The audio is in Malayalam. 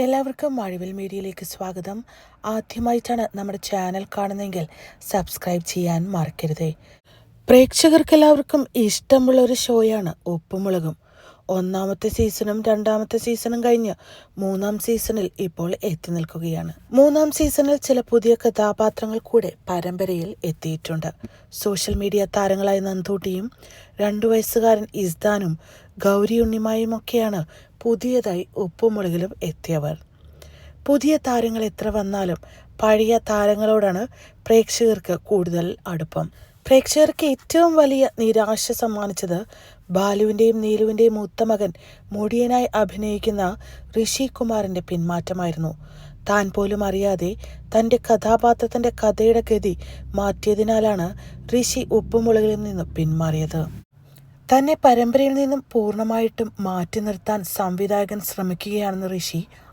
എല്ലാവർക്കും മഴവിൽ മീഡിയയിലേക്ക് സ്വാഗതം. ആദ്യമായിട്ടാണ് നമ്മുടെ ചാനൽ കാണുന്നതെങ്കിൽ സബ്സ്ക്രൈബ് ചെയ്യാൻ മറക്കരുതേ. പ്രേക്ഷകർക്കെല്ലാവർക്കും ഇഷ്ടമുള്ള ഒരു ഷോയാണ് ഉപ്പുമുളകും. ഒന്നാമത്തെ സീസണും രണ്ടാമത്തെ സീസണും കഴിഞ്ഞ് മൂന്നാം സീസണിൽ ഇപ്പോൾ എത്തി നിൽക്കുകയാണ്. മൂന്നാം സീസണിൽ ചില പുതിയ കഥാപാത്രങ്ങൾ കൂടെ പരമ്പരയിൽ എത്തിയിട്ടുണ്ട്. സോഷ്യൽ മീഡിയ താരങ്ങളായ നന്ദൂട്ടിയും 2 വയസ്സുകാരൻ ഇസ്താനും ഗൗരി ഉണ്ണിമായും ഒക്കെയാണ് പുതിയതായി ഉപ്പുമുളകിലും എത്തിയവർ. പുതിയ താരങ്ങൾ എത്ര വന്നാലും പഴയ താരങ്ങളോടാണ് പ്രേക്ഷകർക്ക് കൂടുതൽ അടുപ്പം. പ്രേക്ഷകർക്ക് ഏറ്റവും വലിയ നിരാശ സമ്മാനിച്ചത് ബാലുവിൻ്റെയും നീലുവിൻ്റെയും മൂത്ത മകൻ മുടിയനായി അഭിനയിക്കുന്ന ഋഷി കുമാറിൻ്റെ പിന്മാറ്റമായിരുന്നു. താൻ പോലും അറിയാതെ തൻ്റെ കഥാപാത്രത്തിൻ്റെ കഥയുടെ ഗതി മാറ്റിയതിനാലാണ് ഋഷി ഉപ്പുമുളകിൽ നിന്നും പിന്മാറിയത്. തന്നെ പരമ്പരയിൽ നിന്നും പൂർണ്ണമായിട്ടും മാറ്റി നിർത്താൻ സംവിധായകൻ ശ്രമിക്കുകയാണെന്ന് ഋഷി